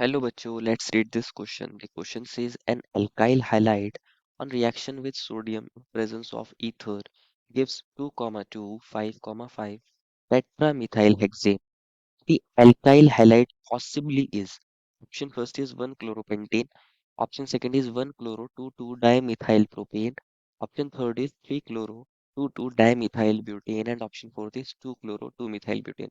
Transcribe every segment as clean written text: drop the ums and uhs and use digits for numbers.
Hello bachcho, let's read this question. The question says an alkyl halide on reaction with sodium in presence of ether gives 2,2, 5,5 tetramethylhexane. The alkyl halide possibly is option first is 1-chloropentane, option second is 1-chloro-2,2-dimethylpropane, option third is 3-chloro-2,2-dimethylbutane and option fourth is 2-chloro-2-methylbutane.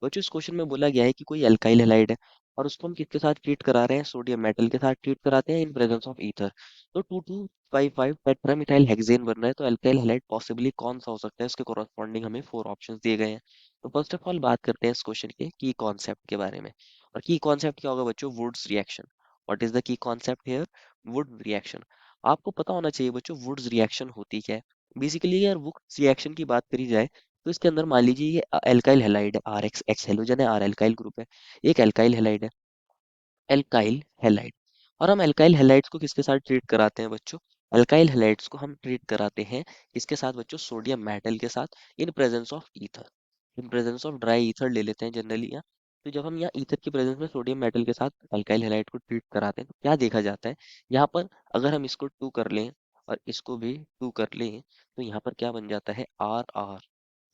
बच्चों इस question में बोला गया है कि कोई alkyl halide है और उसको हम किसके साथ ट्रीट करा रहे हैं, सोडियम मेटल के साथ ट्रीट कराते हैं इन प्रेजेंस ऑफ ईथर। तो 2255 टेट्रामिथाइल हेक्सेन बन रहा है, तो अल्काइल हैलाइड पॉसिबली कौन सा हो सकता है, इसके कोरस्पॉन्डिंग हमें फोर ऑप्शंस दिए गए हैं। तो फर्स्ट ऑफ ऑल बात करते हैं इस क्वेश्चन के की कॉन्सेप्ट के बारे में। और की कॉन्सेप्ट क्या होगा बच्चों? Wurtz reaction. What is the key concept here? Would reaction. आपको पता होना चाहिए बच्चों वुड्स रिएक्शन होती क्या है। बेसिकली यार वुड्स रिएक्शन की बात करी जाए तो इसके अंदर मान लीजिए ये एल्काइल हैलाइड है, आर एक्स एक्स हेलोजन है, आर एल्काइल ग्रुप है, एक एल्काइल हैलाइड है, एल्काइल हैलाइड। और हम एल्काइल हैलाइड्स को किसके साथ ट्रीट कराते हैं बच्चों? एल्काइल हैलाइड्स को हम ट्रीट कराते हैं किसके साथ बच्चों? सोडियम मेटल के साथ, in presence of ether. In presence of dry ether ले लेते हैं जनरली यहाँ। तो जब हम यहाँ ईथर की प्रेजेंस में सोडियम मेटल के साथ अल्काइल हैलाइड को ट्रीट कराते हैं तो क्या देखा जाता है यहाँ पर? अगर हम इसको टू कर लें और इसको भी टू कर लें तो यहाँ पर क्या बन जाता है? R R,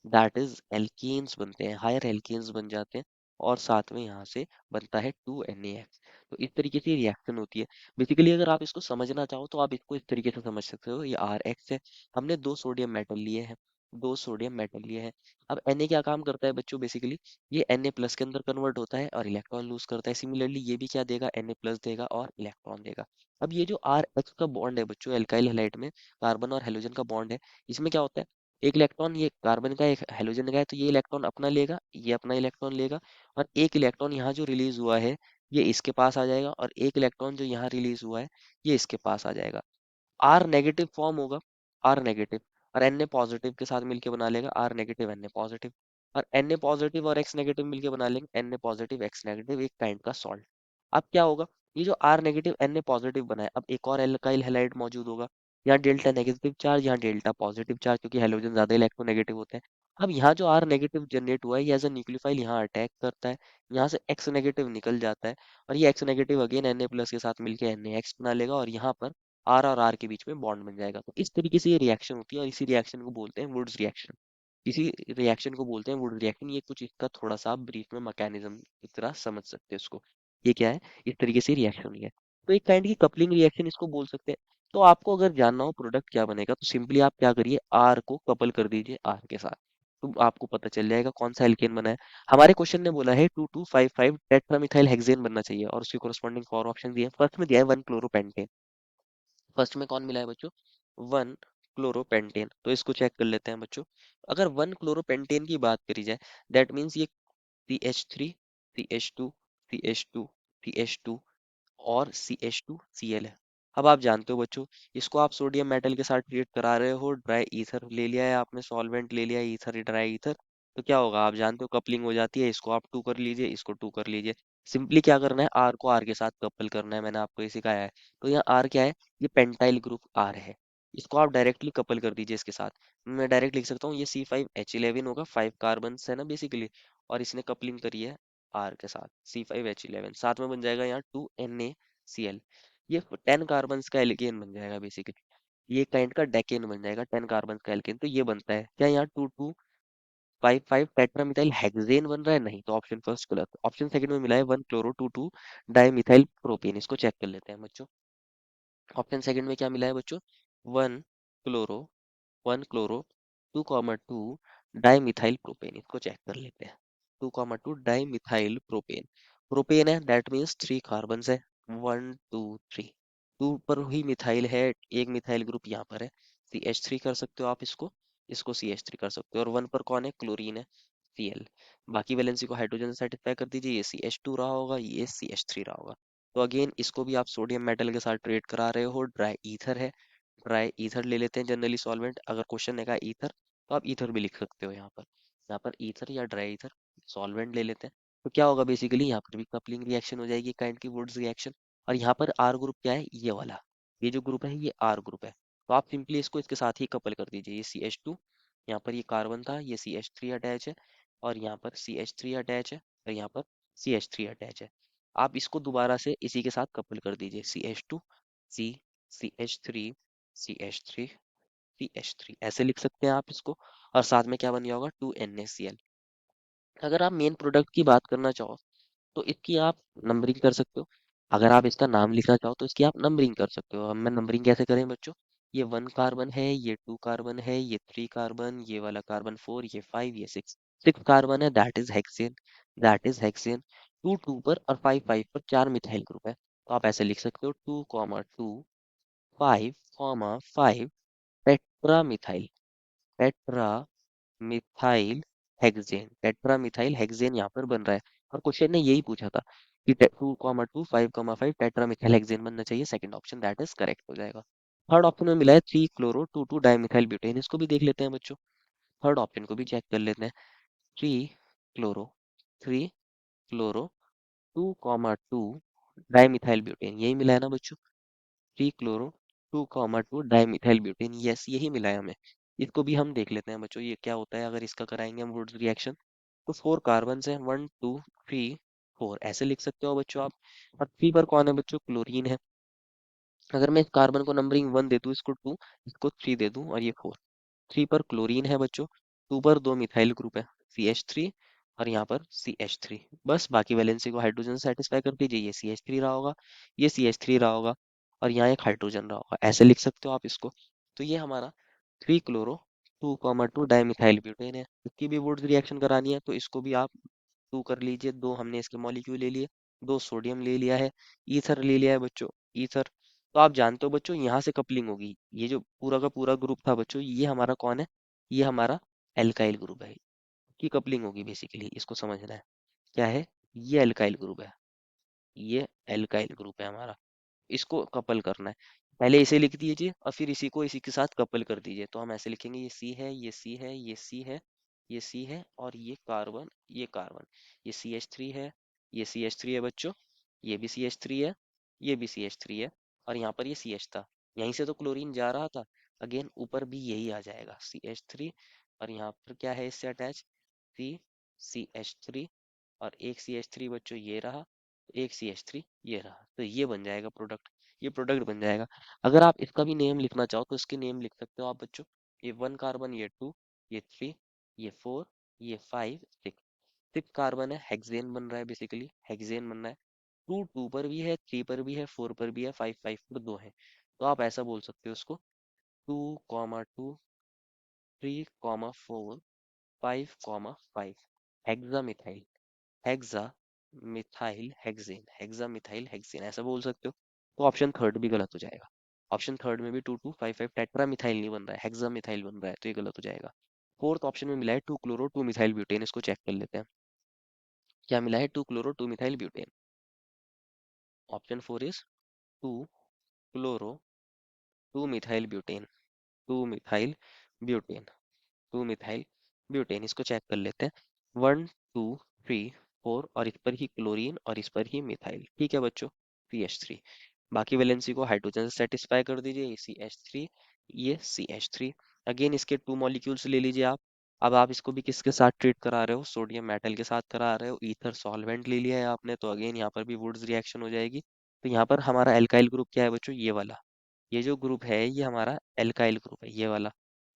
that is alkanes बनते हैं, हायर एल्केन्स बन जाते हैं। और साथ में यहाँ से बनता है 2 NaX। तो इस तरीके से रिएक्शन होती है। बेसिकली अगर आप इसको समझना चाहो तो आप इसको इस तरीके से समझ सकते हो, ये RX है, हमने दो सोडियम मेटल लिए हैं, दो सोडियम मेटल लिए हैं। अब Na क्या काम करता है बच्चों? बेसिकली ये Na प्लस के अंदर कन्वर्ट होता है और इलेक्ट्रॉन लूज करता है। सिमिलरली ये भी क्या देगा? Na प्लस देगा और इलेक्ट्रॉन देगा। अब ये जो RX का बॉन्ड है बच्चों एल्काइल हैलाइड में, कार्बन और हेलोजन का बॉन्ड है, इसमें क्या होता है? एक इलेक्ट्रॉन ये कार्बन का, एक हेलोजन का है, तो ये इलेक्ट्रॉन अपना लेगा, ये अपना इलेक्ट्रॉन लेगा। और एक इलेक्ट्रॉन यहाँ जो रिलीज हुआ है ये इसके पास आ जाएगा, और एक इलेक्ट्रॉन जो यहाँ रिलीज हुआ है ये इसके पास आ जाएगा। आर नेगेटिव फॉर्म होगा, आर नेगेटिव, और एन ए पॉजिटिव के साथ मिलके बना लेगा R negative N A positive. और एन ए पॉजिटिव और एक्स नेगेटिव मिलके बना लेंगे N A positive X negative, एक काइंड का सॉल्ट। अब क्या होगा? ये जो R negative N A positive बना है, अब एक और एल्काइल हैलाइड मौजूद होगा, यहाँ डेल्टा नेगेटिव चार्ज, यहाँ डेल्टा पॉजिटिव चार्ज, क्योंकि हेलोजन ज्यादा इलेक्ट्रोनेगेटिव होते हैं। अब यहाँ जो आर नेगेटिव जनरेट हुआ है ये एज अ न्यूक्लियोफाइल यहाँ अटैक करता है, यहाँ से एक्स नेगेटिव निकल जाता है, और ये X negative again N A plus के साथ मिलके एन एक्स बना लेगा, और यहाँ पर आर और आर के बीच में बॉन्ड बन जाएगा। तो इस तरीके से ये रिएक्शन होती है, और इसी रिएक्शन को बोलते हैं वुड्स रिएक्शन। इसी रिएक्शन को बोलते हैं वुड रिएक्शन। ये कुछ इसका थोड़ा सा ब्रीफ में मैकेनिज्म की तरह समझ सकते हैं इसको। ये क्या है? इस तरीके से रिएक्शन है। तो एक काइंड की कपलिंग रिएक्शन इसको बोल सकते हैं। तो आपको अगर जानना हो प्रोडक्ट क्या बनेगा तो सिंपली आप क्या करिए, आर को कपल कर दीजिए आर के साथ, तो आपको पता चल जाएगा कौन सा एल्केन बना है। हमारे क्वेश्चन ने बोला है 2255 टेट्रामिथाइल हेक्सेन बनना चाहिए, और उसके कोरस्पॉन्डिंग फोर ऑप्शन दिए हैं। फर्स्ट में दिया है 1-क्लोरोपेंटेन। फर्स्ट में कौन मिला है बच्चों? 1-क्लोरोपेंटेन। तो इसको चेक कर लेते हैं बच्चों। अगर 1-क्लोरोपेंटेन की बात करी जाए, दैट मीन्स ये CH3, CH2, CH2, CH2 और CH2Cl है। अब आप जानते हो बच्चों, इसको आप सोडियम मेटल के साथ ट्रीट करा रहे हो, ड्राई ईथर ले लिया है आपने, सॉल्वेंट ले लिया है, ईथर ड्राई ईथर। तो क्या होगा आप जानते हो, कपलिंग हो जाती है। इसको आप टू कर लीजिए, इसको टू कर लीजिए। सिंपली क्या करना है, आर को आर के साथ कपल करना है, मैंने आपको ये सिखाया है। तो यहाँ आर क्या है? ये पेंटाइल ग्रुप आर है। इसको आप डायरेक्टली कपल कर दीजिए इसके साथ। मैं डायरेक्ट लिख सकता हूँ ये C5H11 होगा, 5 कार्बन है ना बेसिकली, और इसने कपलिंग करी है आर के साथ, C5H11 साथ में बन जाएगा यहाँ 2NaCl। ये 10 कार्बन का एल्केन बन जाएगा बेसिकली, ये काइंड का डेकेन बन जाएगा 10 कार्बन का एल्केन। तो ये बनता है क्या? यहाँ 2255 टेट्रामिथाइल हेक्सेन बन रहा है? नहीं, तो ऑप्शन फर्स्ट गलत। ऑप्शन सेकंड में मिला है 1-क्लोरो-2,2 डाइमिथाइल प्रोपेन। इसको चेक कर लेते हैं बच्चों। ऑप्शन सेकंड में क्या मिला है बच्चों? वन क्लोरो 1-क्लोरो 2,2 डाइमिथाइल प्रोपेन। इसको चेक कर लेते हैं। 2,2 डाइमिथाइल प्रोपेन, प्रोपेन है, दैट मीन्स 3 कार्बन है, 1 2 3। टू पर ही मिथाइल है, एक मिथाइल ग्रुप यहाँ पर है, CH3 कर सकते हो आप इसको, इसको CH3 कर सकते हो। और वन पर कौन है? क्लोरीन है, Cl। बाकी वैलेंसी को हाइड्रोजन से सेटिस्फाई कर दीजिए, ये CH2 रहा होगा, ये CH3 रहा होगा। तो अगेन इसको भी आप सोडियम मेटल के साथ ट्रीट करा रहे हो, ड्राई ईथर है, ड्राई ईथर ले लेते हैं जनरली सॉल्वेंट। अगर क्वेश्चन ने कहा ईथर तो आप ईथर भी लिख सकते हो यहाँ पर, यहाँ पर ईथर या ड्राई ईथर सॉल्वेंट ले लेते हैं। तो क्या होगा बेसिकली, यहाँ पर भी कपलिंग रिएक्शन हो जाएगी काइंड की, वुड्स रिएक्शन। और यहाँ पर आर ग्रुप क्या है? ये वाला, ये जो ग्रुप है ये आर ग्रुप है। तो आप सिंपली इसको इसके साथ ही कपल कर दीजिए, ये CH2, यहाँ पर ये कार्बन था, ये CH3 अटैच है, और यहाँ पर CH3 अटैच है, और यहाँ पर CH3 अटैच है। आप इसको दोबारा से इसी के साथ कपल कर दीजिए, CH2 C CH3 CH3 CH3, ऐसे लिख सकते हैं आप इसको। और साथ में क्या बन गया होगा, 2NaCl। अगर आप मेन प्रोडक्ट की बात करना चाहो तो इसकी आप नंबरिंग कर सकते हो। अगर आप इसका नाम लिखना चाहो तो इसकी आप नंबरिंग कर सकते हो। अब मैं नंबरिंग कैसे करें बच्चों, ये 1 कार्बन है, ये 2 कार्बन है, ये 3 कार्बन, ये वाला कार्बन 4, ये 5, ये 6। 6 कार्बन है, that is hexane, that is hexane. 2 2 पर और 5 5 पर 4 मिथाइल ग्रुप है, तो आप ऐसे लिख सकते हो 2 2 5 5 tetra methyl, tetra methyl hexane, tetra methyl hexane यहाँ पर बन रहा है। और क्वेश्चन ने यही पूछा था कि 2 2 5 5 टेट्रा मिथाइल हेक्सेन बनना चाहिए, second option that is correct हो जाएगा। थर्ड ऑप्शन में मिला है 3 क्लोरो 2 2 डाइमिथाइल ब्यूटेन, इसको भी देख लेते हैं बच्चों। थर्ड ऑप्शन को भी चेक कर लेते हैं। 3 क्लोरो 3 क्लोरो 2 2 डाइमिथाइल ब्यूटेन, यही मिला है ना बच्चों। 3 क्लोरो 2 डाइमिथाइल ब्यूटेन, यस यही मिला है हमें। इसको भी हम देख लेते हैं बच्चों, ये क्या होता है अगर इसका कराएंगे हम वुड्स रिएक्शन। तो 4 कार्बन है, 1 2 3 4, ऐसे लिख सकते हो बच्चों आप। और 3 पर कौन है बच्चों, क्लोरीन है। अगर मैं इस कार्बन को नंबरिंग 1 दे दूं, इसको 2, इसको 3 दे दूं, और ये 4। 3 पर क्लोरीन है बच्चों, 2 पर 2 मिथाइल ग्रुप है, CH3, और यहाँ पर CH3। बस बाकी वैलेंसी को हाइड्रोजन सेटिस्फाई कर दीजिए, ये CH3 रहा होगा, ये CH3 रहा होगा, और यहाँ एक हाइड्रोजन रहा होगा, ऐसे लिख सकते हो आप इसको। तो ये हमारा 3 क्लोरो 2 2 डाइमिथाइल ब्यूटेन है। इसकी भी वुड्स रिएक्शन करानी है तो इसको भी आप 2 कर लीजिए। 2 हमने इसके मॉलिक्यूल ले लिए, 2 सोडियम ले लिया है, ईथर ले लिया है बच्चों, ईथर। तो आप जानते हो बच्चों यहाँ से कपलिंग होगी। ये जो पूरा का पूरा ग्रुप था बच्चों, ये हमारा कौन है, ये हमारा एल्काइल ग्रुप है, की कपलिंग होगी बेसिकली, इसको समझना है। क्या है, ये एल्काइल ग्रुप है, ये एल्काइल ग्रुप है हमारा, इसको कपल करना है। पहले इसे लिख दीजिए और फिर इसी को इसी के साथ कपल कर दीजिए। तो हम ऐसे लिखेंगे, ये सी है, ये सी है, ये सी है, ये सी है, और ये कार्बन, ये कार्बन, ये CH3 है, ये CH3 है बच्चों, ये भी CH3 है, ये भी CH3 है, और यहाँ पर ये CH था। यहीं से तो क्लोरीन जा रहा था, अगेन ऊपर भी यही आ जाएगा CH3। और यहाँ पर क्या है इससे अटैच, CH3, और एक CH3 बच्चों ये रहा, एक CH3 ये रहा, तो ये बन जाएगा प्रोडक्ट, ये प्रोडक्ट बन जाएगा। अगर आप इसका भी नेम लिखना चाहो तो इसके नेम लिख सकते हो आप बच्चों। ये 1 कार्बन, ये 2, ये 3, ये 4, ये 5 6। 6 कार्बन है, हेक्सेन बन रहा है, बेसिकली हेक्सेन बन रहा है। 2 2 पर भी है, 3 पर भी है, 4 पर भी है, 5 5 पर 2 है। तो आप ऐसा बोल सकते हो उसको, 2 2 3 4 5 5 hexa methyl, hexa methyl hexane, hexa methyl hexane, ऐसा बोल सकते हो। तो ऑप्शन थर्ड भी गलत हो जाएगा। ऑप्शन थर्ड में भी 2 2 5 5 टेट्रा मिथाइल नहीं बन रहा है, हेक्सा मिथाइल बन रहा है, तो ये गलत हो जाएगा। फोर्थ ऑप्शन में मिला है 2 क्लोरो 2 मिथाइल ब्यूटेन, इसको चेक कर लेते हैं। क्या मिला है, 2 chloro 2 methyl butane. Option 4 is 2 chloro 2 methyl butane, 2 methyl butane, 2 methyl butane, इसको चेक कर लेते हैं। 1 2 3 4, और इस पर ही क्लोरीन और इस पर ही मिथाइल, ठीक है बच्चों, CH3। बाकी वैलेंसी को हाइड्रोजन से सेटिस्फाई कर दीजिए, ये CH3, ये CH3। अगेन इसके 2 मॉलिक्यूल्स ले लीजिए आप। अब आप इसको भी किसके साथ ट्रीट करा रहे हो, सोडियम मेटल के साथ करा रहे हो, ईथर सॉल्वेंट ले लिया है आपने, तो अगेन यहाँ पर भी वुड्स रिएक्शन हो जाएगी। तो यहाँ पर हमारा एल्काइल ग्रुप क्या है बच्चों, ये वाला, ये जो ग्रुप है ये हमारा एल्काइल ग्रुप है, ये वाला।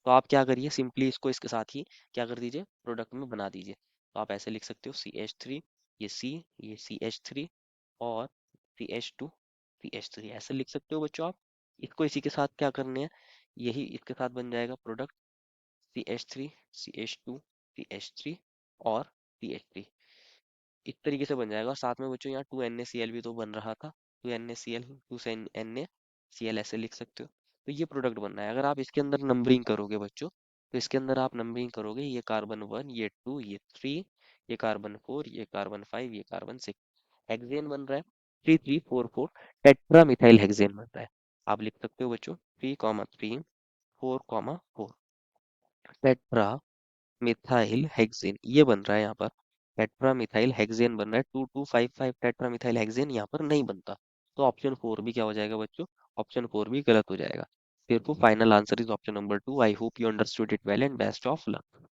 तो आप क्या करिए, सिंपली इसको इसके साथ ही क्या कर दीजिए, प्रोडक्ट में बना दीजिए। तो आप ऐसे लिख सकते हो, CH3, ये C, ये CH3, और CH2, CH3, ऐसे लिख सकते हो बच्चों आप। इसको इसी के साथ क्या करने हैं, यही इसके साथ बन जाएगा प्रोडक्ट, CH3, CH2, CH3, और CH3, इस तरीके से बन जाएगा। और साथ में बच्चों यहाँ 2NaCl भी तो बन रहा था, 2NaCl, 2NaCl, ऐसे लिख सकते हो। तो ये प्रोडक्ट बन रहा है। अगर आप इसके अंदर नंबरिंग करोगे बच्चों, तो इसके अंदर आप नंबरिंग करोगे, ये कार्बन 1, ये 2, ये 3, ये कार्बन 4, ये कार्बन 5, ये कार्बन 6, हेक्सेन बन रहा है। 3 3 4 4 टेट्रा मिथाइल हेक्सेन बन रहा है। आप लिख सकते हो बच्चों 3 3 4 4 टेट्रा मिथाइल हेक्सेन, ये बन रहा है यहाँ पर, टेट्रा मिथाइल हेक्सेन बन रहा है। 2 2 5 5 टेट्रा मिथाइल हेक्सेन यहाँ पर नहीं बनता। तो ऑप्शन 4 भी क्या हो जाएगा बच्चों, ऑप्शन 4 भी गलत हो जाएगा। therefore final answer is option number 2। I hope you understood it well and best of luck.